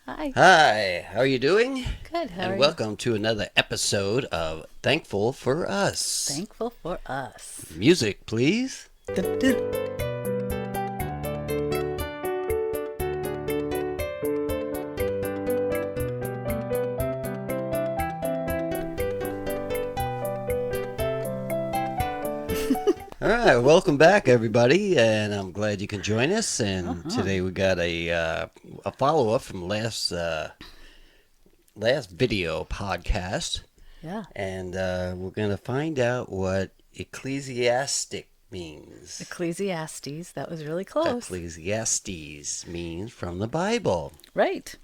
Hi. Hi, how are you doing? Good. How are And you? welcome to another episode of Thankful for Us. Thankful for us. Music, please. Dun, dun. All right, welcome back, everybody, and I'm glad you can join us. And Uh-huh. today we got a follow up from last video podcast, Yeah. and we're gonna find out what ecclesiastic means. Ecclesiastes. That was really close. Ecclesiastes means from the Bible. Right.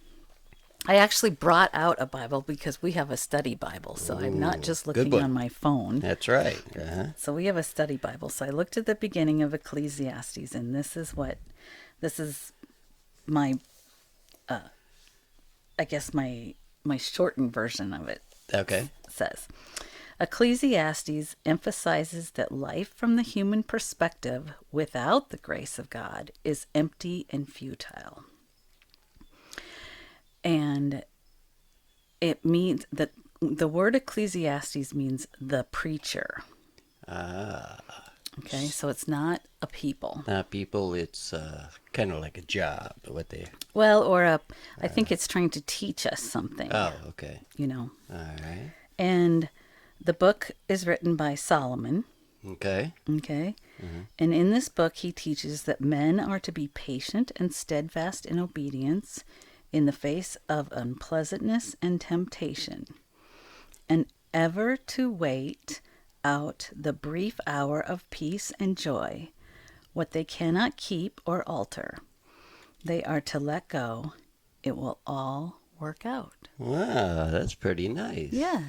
I actually brought out a Bible because we have a study Bible, so I'm not Ooh, just good looking one. on my phone. That's right. Uh-huh. So we have a study Bible. So I looked at the beginning of Ecclesiastes, and this is my, I guess my shortened version of it Okay. says. Ecclesiastes emphasizes that life from the human perspective without the grace of God is empty and futile. And it means that the word Ecclesiastes means the preacher. Ah, Okay, so it's not a people. not people. It's kind of like a job. What they? Well, I think it's trying to teach us something, Oh, okay. you know. All right. And the book is written by Solomon. Okay. Okay. Mm-hmm. And in this book, he teaches that men are to be patient and steadfast in obedience in the face of unpleasantness and temptation, and ever to wait out the brief hour of peace and joy. What they cannot keep or alter, they are to let go. It will all work out. Wow, that's pretty nice. Yeah.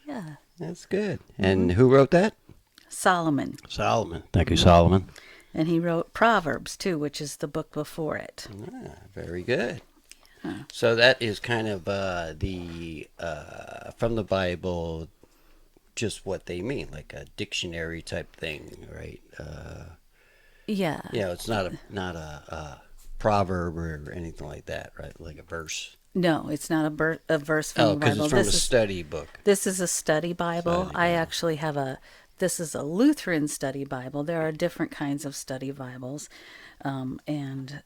Yeah. That's good. And who wrote that? Solomon. Solomon. Thank you, Solomon. And he wrote Proverbs, too, which is the book before it. Ah, very good. Huh. So that is kind of the from the Bible, just what they mean, like a dictionary type thing, right? Yeah. It's not a proverb or anything like that, right? Like a verse. No, it's not a verse from Oh, the because Bible. it's from a study book. This is a study Bible. Study I Bible. actually have this is a Lutheran study Bible. There are different kinds of study Bibles. And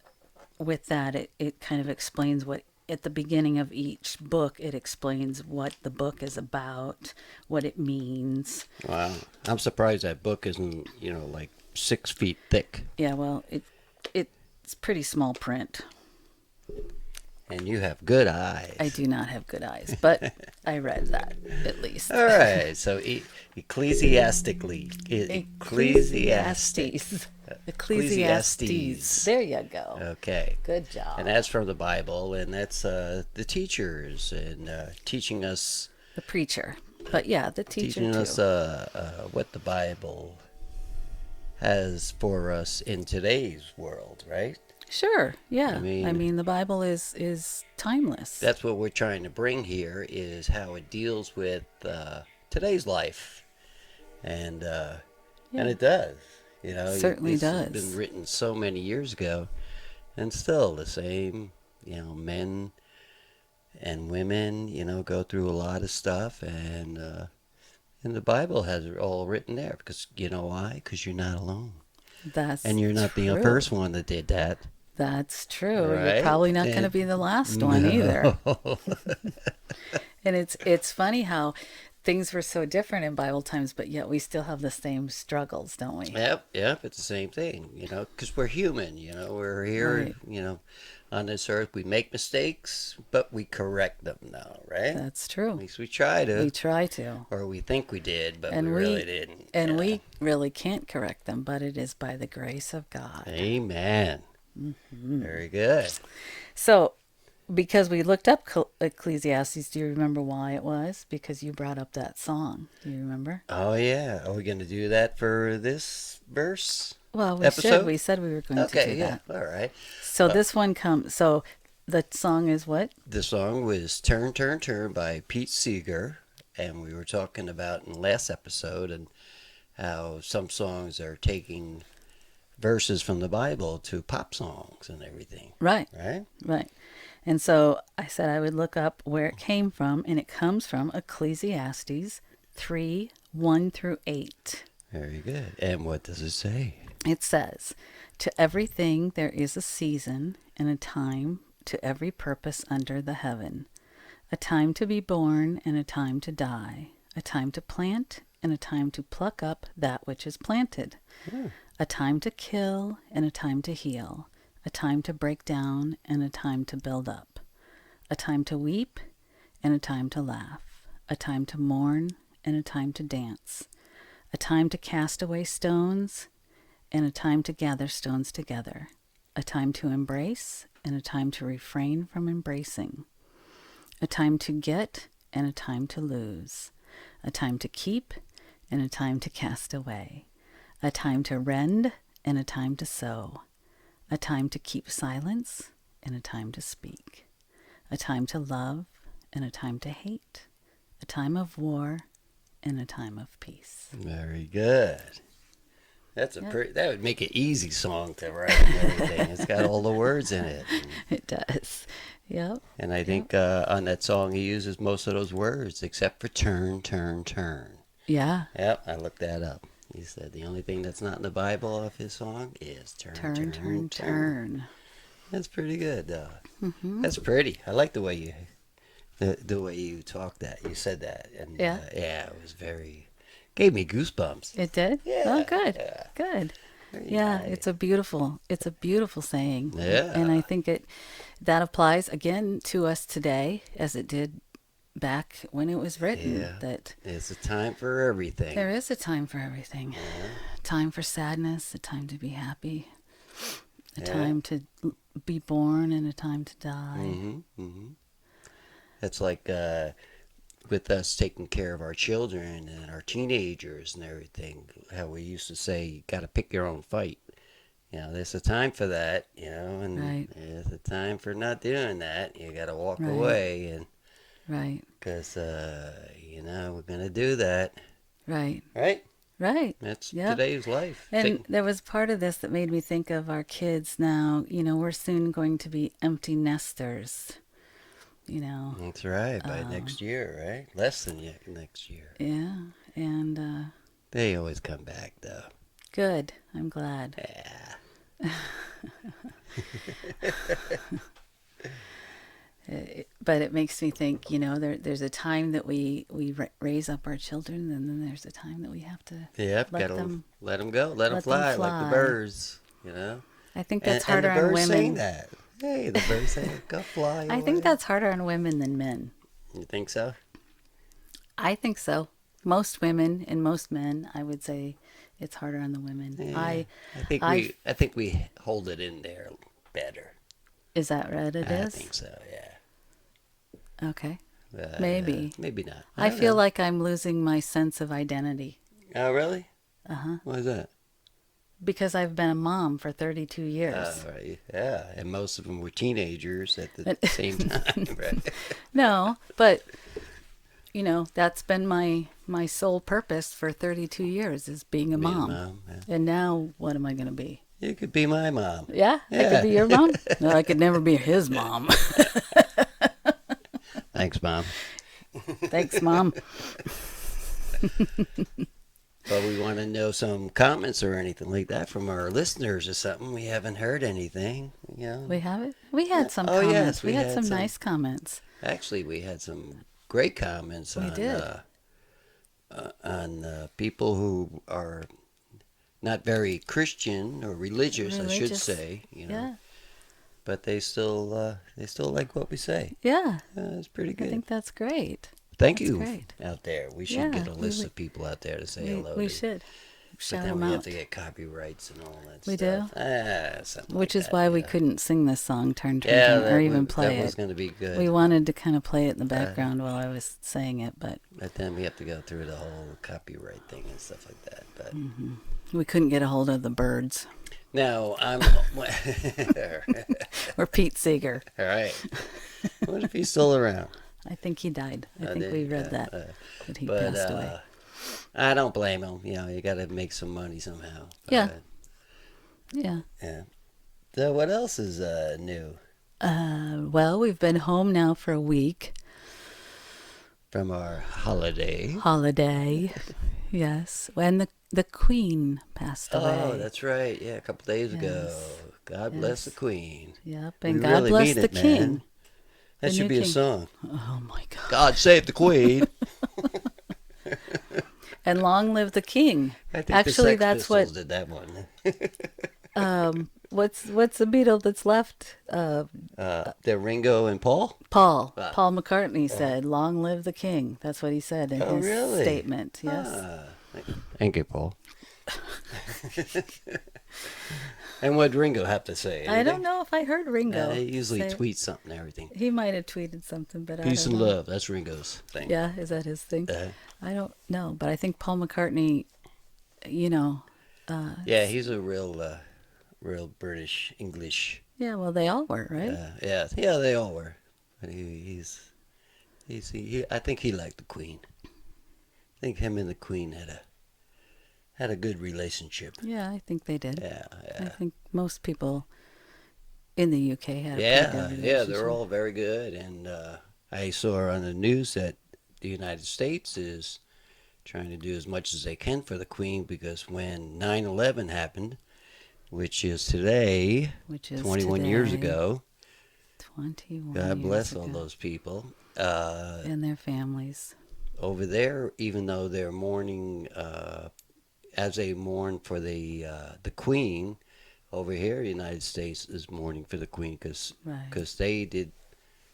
with that, it kind of explains what, at the beginning of each book, it explains what the book is about, what it means. Wow, I'm surprised that book isn't, like 6 feet thick. Yeah, well, it's pretty small print. And you have good eyes. I do not have good eyes, but I read that at least. All right, so ecclesiastically, Ecclesiastes. Ecclesiastes. There you go. Okay, Good job. and that's from the Bible, and that's the teachers and teaching us, The preacher. But yeah, the teacher teaching too. us what the Bible has for us in today's world, right? Sure. Yeah. I I mean- mean, the Bible is timeless. That's what we're trying to bring here is how it deals with today's life, and it does. Certainly this has does. been written so many years ago, and still the same. Men and women, go through a lot of stuff, and the Bible has it all written there because you know why? Because you're not alone, That's and you're not the true. first one that did that. That's true. You're Right? probably not going to And- be the last one either. No. And it's funny how things were so different in Bible times, but yet we still have the same struggles, don't we? Yep, it's the same thing, because we're human, we're here, Right. On this earth. We make mistakes, but we correct them now, right? That's At true. least we try to, We try to. or we think we did, but And we really didn't. and Yeah. we really can't correct them, but it is by the grace of God. Amen. Very good. So, because we looked up Ecclesiastes, do you remember why it was? Because you brought up that song. Do you remember? Oh, yeah. Are we going to do that for this verse? Well, we Episode? should. We said we were going to Okay, do yeah. that. All right. So this one comes. So the song is what? The song was Turn, Turn, Turn by Pete Seeger. And we were talking about in the last episode and how some songs are taking verses from the Bible to pop songs and everything, Right, right? right. And so I said I would look up where it came from, and it comes from Ecclesiastes 3 1 through 8. Very good. And what does it say? It says, "To everything there is a season and a time to every purpose under the heaven, a time to be born and a time to die, a time to plant and a time to pluck up that which is planted, Hmm. a time to kill and a time to heal, a time to break down and a time to build up, a time to weep and a time to laugh, a time to mourn and a time to dance, a time to cast away stones and a time to gather stones together, a time to embrace and a time to refrain from embracing, a time to get and a time to lose, a time to keep and a time to cast away, a time to rend and a time to sow, a time to keep silence and a time to speak, a time to love and a time to hate, a time of war and a time of peace." Very good. That's a Yeah. that would make an easy song to write and everything. It's got all the words in it. It does. Yep. And I think on that song he uses most of those words except for turn, turn, turn. Yeah. Yep, I looked that up. He said the only thing that's not in the Bible of his song is turn, Turn, turn, turn, turn. turn. That's pretty good, though. Mm-hmm. That's pretty. I like the way you the way you talked that. You said that, and Yeah. yeah, it was very gave me goosebumps. It did? Yeah. Oh, good. Yeah. Good. Very Yeah, nice. it's a beautiful saying. Yeah. And I think that applies again to us today as it did back when it was written, Yeah. that It's a time for everything. there is a time for everything. Yeah. A time for sadness, a time to be happy, a Yeah. time to be born and a time to die. Mm-hmm. Mm-hmm. That's like with us taking care of our children and our teenagers and everything. How we used to say, you got to pick your own fight. You know, there's a time for that, you know, and Right. there's a time for not doing that. You got to walk Right. away, and Right. because you know we're gonna do that, Right. right? Right. That's Yep. today's life. And there was part of this that made me think of our kids now. We're soon going to be empty nesters. That's right. By next year, right? Less than yet next year. Yeah. And They always come back, though. good. I'm glad. Yeah. But it makes me think, there's a time that we raise up our children, and then there's a time that we have to Yep. let Gotta them. let them go. Let them let them fly like fly. the birds. You know. I think that's And harder the on birds women. sing that. Hey, the birds say, "Go fly I away." think that's harder on women than men. You think so? I think so. Most women and most men, I would say, it's harder on the women. Yeah. I I think we hold it in there better. Is that right? It I is. think so. Yeah. Okay. Maybe. Maybe not. I don't feel know. like I'm losing my sense of identity. Oh, really? Uh-huh. Why is that? Because I've been a mom for 32 years. Right. Yeah, and most of them were teenagers at the same time, right? No, but that's been my sole purpose for 32 years, is being a Being a mom. mom, yeah. And now what am I going to be? You could be my mom. Yeah? I could be your mom? No, I could never be his mom. Thanks, Mom. Thanks, Mom. But we want to know some comments or anything like that from our listeners or something. We haven't heard anything, you know. We have it? We had some Oh, comments. yes, we we had had some some. nice comments. Actually, we had some great comments We on did. People who are not very Christian or religious, I should Religious. say, you know. Yeah. But they still like what we say. Yeah. It's pretty I good. think that's great. Thank that's you great. out there. We should Yeah, get a list we- of people out there to say We, hello we to. should. But Shout then them we out. have to get copyrights and all that We stuff. do? Something Which like is that, why we yeah. couldn't sing this song, Turn, Turn, Yeah, Turn, or even play that was it. going to be good. We wanted to kind of play it in the background while I was saying it, but But then we have to go through the whole copyright thing and stuff like that. But we couldn't get a hold of the Birds no, I'm. or Pete Seeger. All right. What if he's still around? I think he died. I Oh, think did we he? read Yeah, that he But passed away. I don't blame him. You know, you got to make some money somehow. Yeah. Yeah. Yeah. So what else is new Well, we've been home now for a week. from our holiday? Holiday. Yes. When the Queen passed Oh, away. that's right. Yeah, a couple days ago. Yes. God bless the Yes. Queen. Yep. We And God really bless mean the it, man. King. The That should new be a King. song. Oh my God. God save the Queen. And long live the King. I think the Actually, Sex that's what Pistols did that one. what's the Beatle that's left? The Ringo and Paul? Paul McCartney said, "Long live the King." That's what he said in Oh, his really? statement. Yes. Thank you, Paul. And what Ringo have to say? I don't Anything? know if I heard Ringo. He usually say- tweets something and everything. He might have tweeted something, but Peace I and don't know. love. That's Ringo's thing. Yeah, is that his thing? Uh, I don't know, but I think Paul McCartney, you know, yeah, he's a real British English. yeah, well, they all were, right? Yeah, they all were. But I think he liked the Queen. I think him and the Queen had a good relationship. Yeah, I think they did. Yeah, I yeah. think most people in the UK had a pretty Yeah, good yeah, relationship. they're all very good. And I saw on the news that the United States is trying to do as much as they can for the Queen because when 9/11 happened, which is today, Which is 21 years today, ago, 21 God years bless all ago. those people. And their families. Over there, even though they're mourning, as they mourn for the Queen, over here, the United States is mourning for the Queen because Right. they did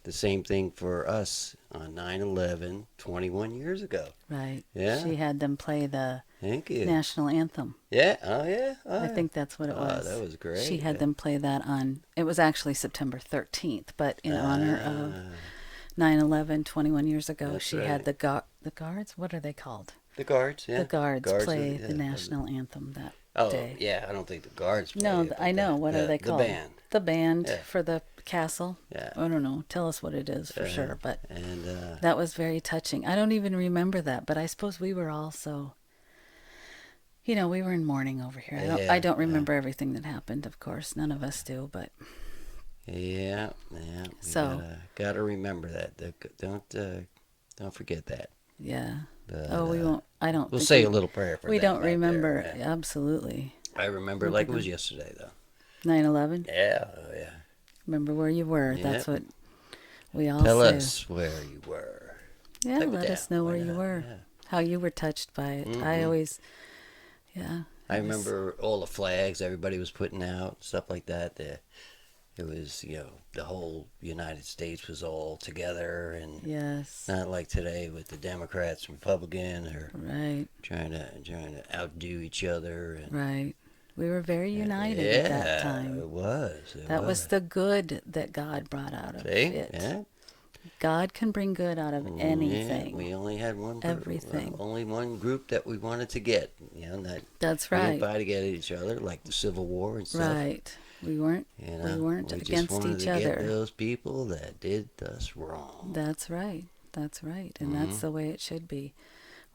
the same thing for us on 9/11 21 years ago. Right. Yeah. She had them play the Thank you. national anthem. Yeah. Oh, yeah. Oh, I yeah. think that's what it Oh, was. that was great. She had Yeah. them play that on, it was actually September 13th, but in honor of Ah, 9/11, 21 years ago, That's she right. had the guards, what are they called? the Guards, yeah. The guards play yeah. the national anthem that Oh, day. yeah. I don't think the Guards play No, it, but I know. What are they the called? band. The band Yeah. for the castle. Yeah. I don't know. Tell us what it is for Uh, sure. But And that was very touching. I don't even remember that, but I suppose we were also, we were in mourning over here. Yeah, I don't yeah. remember everything that happened, of course. None of us do, but yeah, yeah. We So- gotta remember that. Don't forget that. yeah. But, Oh, we won't. I don't We'll think say we, a little prayer for we them don't out there, remember. yeah. Absolutely. I remember like it was yesterday, though. 9/11. Yeah, oh, yeah. Remember where you were. Yep. That's what we all Tell say. us where you were. Yeah, Type it let us down. know Why where you not? were. Yeah. How you were touched by it. I Mhm. always, yeah. I it was- remember all the flags everybody was putting out, stuff like that. It was, the whole United States was all together, and Yes. not like today with the Democrats and Republicans are Right. trying to outdo each other. And Right. We were very united yeah, at that time. it was. That was the good that God brought out of See? it. Yeah. God can bring good out of anything. Yeah, we only had one. Everything. Only one group that we wanted to get. Not That's we didn't right. fight against each other like the Civil War and stuff. Right. We weren't. We weren't we just against wanted each to get other. those people that did us wrong. That's right. That's right. And that's the way it should be.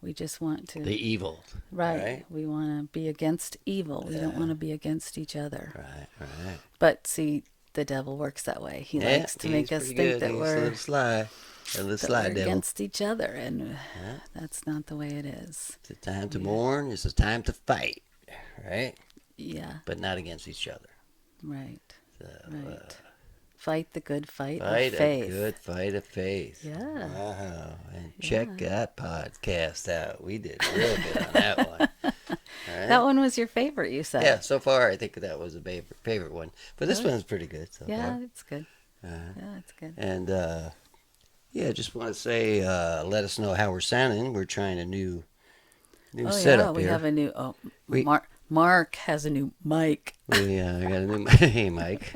We just want to. The evil. Right. We want to be against evil. We don't want to be against each other. Right. But see, the devil works that way. He likes to make us pretty think good. that He's we're, a little sly. A little that sly we're devil. against each other. And that's not the way it is. It's a time to mourn. It's a time to fight. Right? Yeah. But not against each other. Right. So, Right. Fight the good fight, Fight of faith. a good fight of faith. Yeah. Wow. And check that podcast out. We did real good on that one. All right? That one was your favorite, you said. Yeah, so far I think that was a favorite one. But this Really? one's pretty good so Yeah, far. it's good. Yeah, it's good. And just want to say, let us know how we're sounding. We're trying a new setup we here. have a new. We- Mark has a new mic. We got a new hey Mike.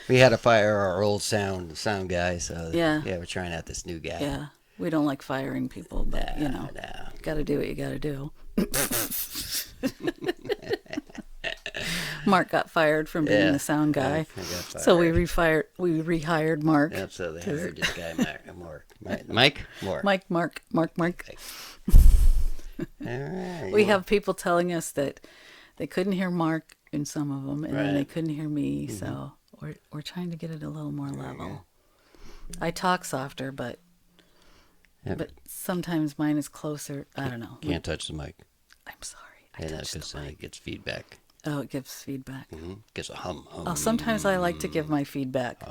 We had to fire our old sound guy, so Yeah. we're trying out this new guy. Yeah, we don't like firing people, but No. got to do what you got to do. Mark got fired from being Yeah, the sound I guy, got fired. so we rehired Mark. Yep, so they hired this guy, Mike Moore. Mark. All right. We have people telling us that they couldn't hear Mark in some of them, and then they Right. couldn't hear me. So we're trying to get it a little more level. I talk softer, but Yeah. sometimes mine is closer. I don't know. Can't touch the mic. I'm sorry. I And touched because the then mic. it gets feedback. Oh, it gives feedback. Gets a hum. Oh, sometimes I like to give my feedback.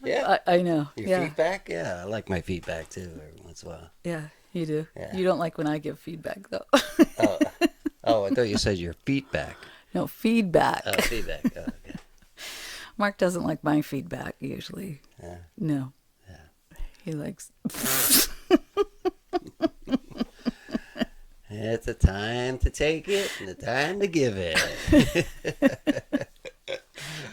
Yeah. I know. Your Yeah. feedback? Yeah, I like my feedback too every once in a while. Yeah, you do. Yeah. You don't like when I give feedback, though. Oh, oh, I thought you said your feedback. No, feedback. Oh, feedback. Oh, okay. Mark doesn't like my feedback usually. Yeah. No. Yeah. He likes. It's a time to take it and a time to give it.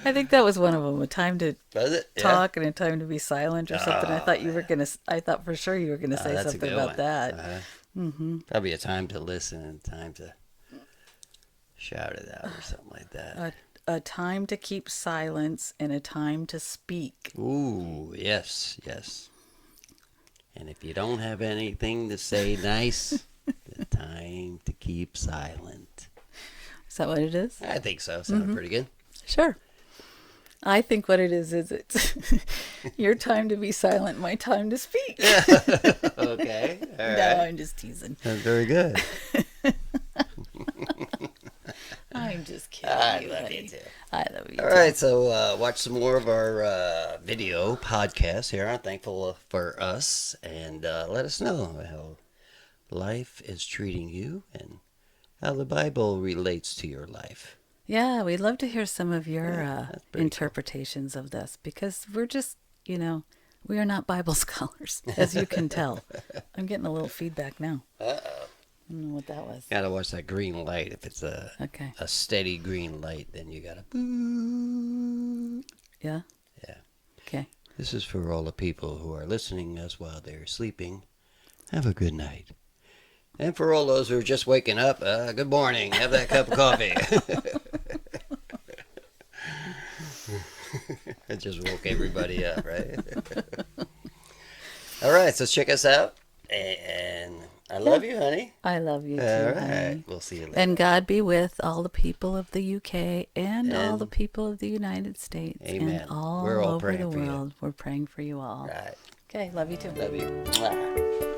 I think that was one of them. A time to Was it? talk and a time to be silent or something. I Oh, thought you were gonna. I thought for sure you were gonna say that's a something good about one. that. Probably a time to listen and time to shout it out or something like that. A time to keep silence and a time to speak. Ooh, yes, yes. And if you don't have anything to say nice, the time to keep silent. Is that what it is? I think so. Sounded pretty good. Sure. I think what it is it's your time to be silent, my time to speak. Okay. All No, right. I'm just teasing. That's very good. I'm just kidding. I you, love honey. you too. I love you All too. right, so watch some more of our video podcast here on Thankful for Us, and let us know how life is treating you and how the Bible relates to your life. Yeah, we'd love to hear some of your that's pretty interpretations of this because we're just, we are not Bible scholars, as you can tell. I'm getting a little feedback now. Uh-oh. I don't know what that was. Gotta watch that green light. If it's Okay. a steady green light, then you gotta boo. Yeah? Yeah. Okay. This is for all the people who are listening us while they're sleeping. Have a good night. And for all those who are just waking up, good morning. Have that cup of coffee. It just woke everybody up, right? All right, so check us out. And I love you, honey. I love you too, All right. honey. We'll see you later. And God be with all the people of the UK and all And- the people of the United States Amen. and all We're all over the praying for you. world. We're praying for you all. Right. Okay, love you too. Love you. Mwah.